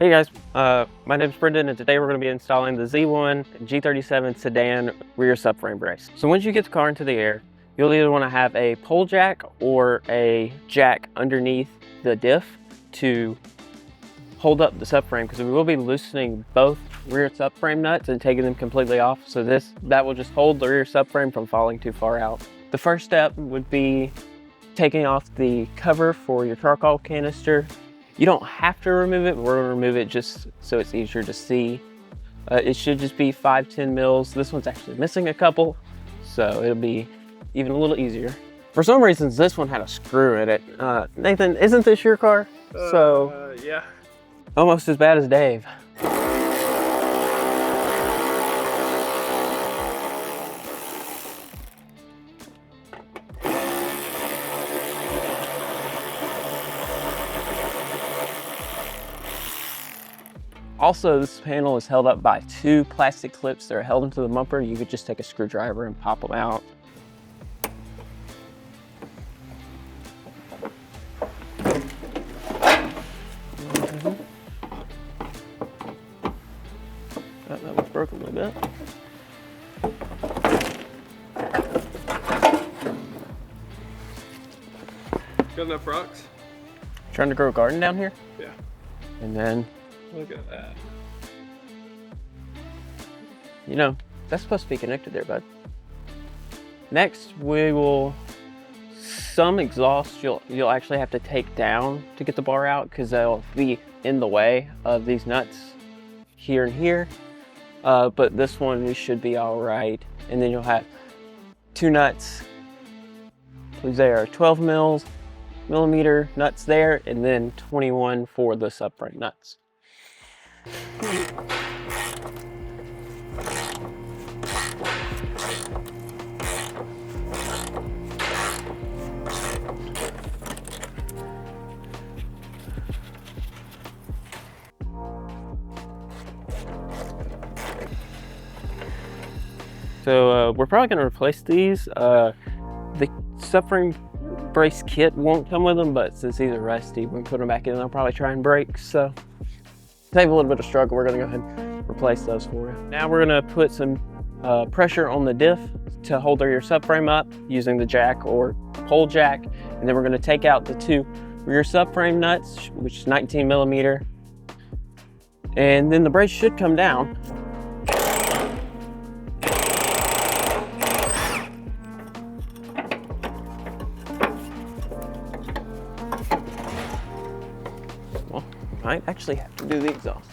Hey guys, my name is Brendan and today we're going to be installing the Z1 G37 Sedan rear subframe brace. So once you get the car into the air, you'll either want to have a pole jack or a jack underneath the diff to hold up the subframe, because we will be loosening both rear subframe nuts and taking them completely off. So that will just hold the rear subframe from falling too far out. The first step would be taking off the cover for your charcoal canister. You don't have to remove it, but we're going to remove it just so it's easier to see. It should just be 5-10 mils. This one's actually missing a couple, so it'll be even a little easier. For some reasons, this one had a screw in it. Nathan, isn't this your car? Yeah. Almost as bad as Dave. Also, this panel is held up by two plastic clips that are held into the bumper. You could just take a screwdriver and pop them out. That was broken a little bit. Got enough rocks? Trying to grow a garden down here? Yeah. And then, Look at that. you know, that's supposed to be connected there, bud. Next, we will, some exhaust you'll actually have to take down to get the bar out, because they'll be in the way of these nuts here and here. But this one, we should be all right. And then you'll have two nuts. They are 12 millimeter nuts there, and then 21 for the subframe nuts. So we're probably going to replace these. The subframe brace kit won't come with them, but since these are rusty, when we put them back in, they'll probably try and break. So save a little bit of struggle, we're going to go ahead and replace those for you. Now we're going to put some pressure on the diff to hold your subframe up using the jack or pole jack, and then we're going to take out the two rear subframe nuts, which is 19 millimeter, and then the brace should come down. Well, might actually have to do the exhaust.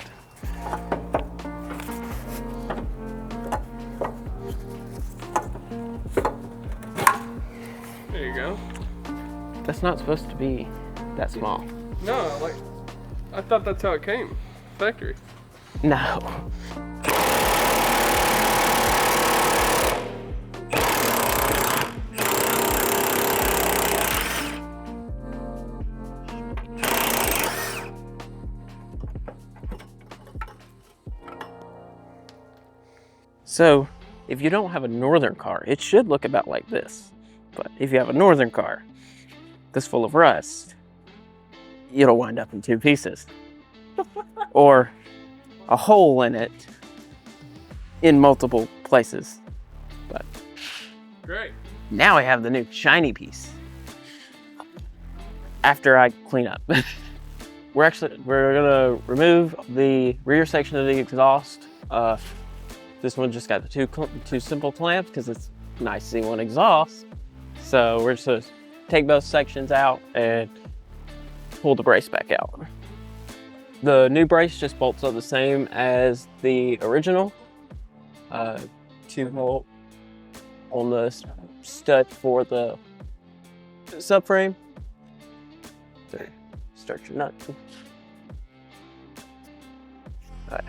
There you go. That's not supposed to be that small. No, like, I thought that's how it came. Factory. No. So, if you don't have a northern car, it should look about like this. But if you have a northern car that's full of rust, it'll wind up in two pieces. Or a hole in it in multiple places. But Great. now I have the new shiny piece. After I clean up. We're gonna remove the rear section of the exhaust. This one just got the two simple clamps because it's nice C1 exhaust. So we're just gonna take both sections out and pull the brace back out. The new brace just bolts up the same as the original. 2-hole on the stud for the subframe. So start your nut. Alright.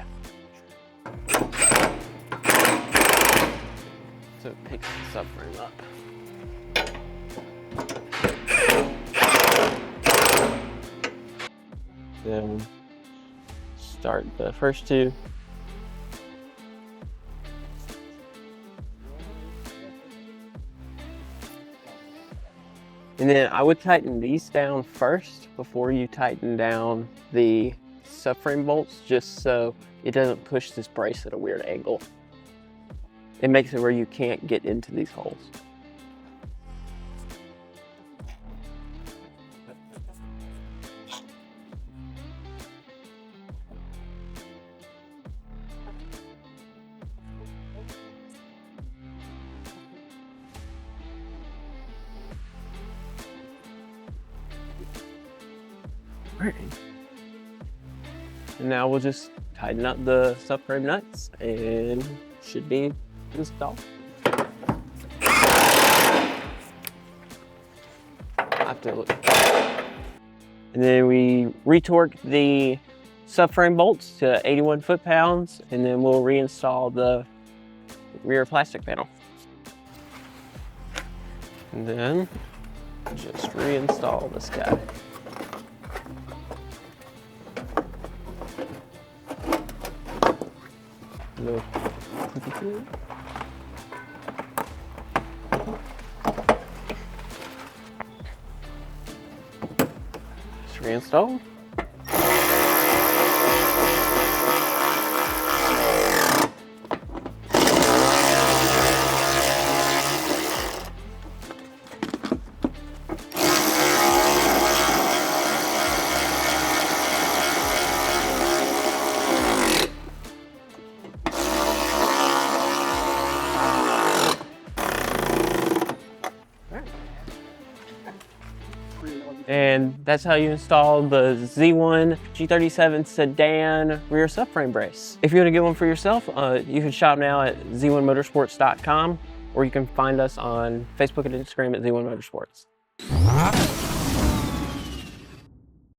So it picks the subframe up. Then start the first two. And then I would tighten these down first before you tighten down the subframe bolts just so it doesn't push this brace at a weird angle. It makes it where you can't get into these holes. Alright. And now we'll just tighten up the subframe nuts and should be installed. I have to look. And then we retorque the subframe bolts to 81 foot-pounds, and then we'll reinstall the rear plastic panel. And then just reinstall this guy. No. Just reinstall. And that's how you install the Z1 G37 Sedan rear subframe brace. If you want to get one for yourself, you can shop now at z1motorsports.com, or you can find us on Facebook and Instagram at Z1 Motorsports.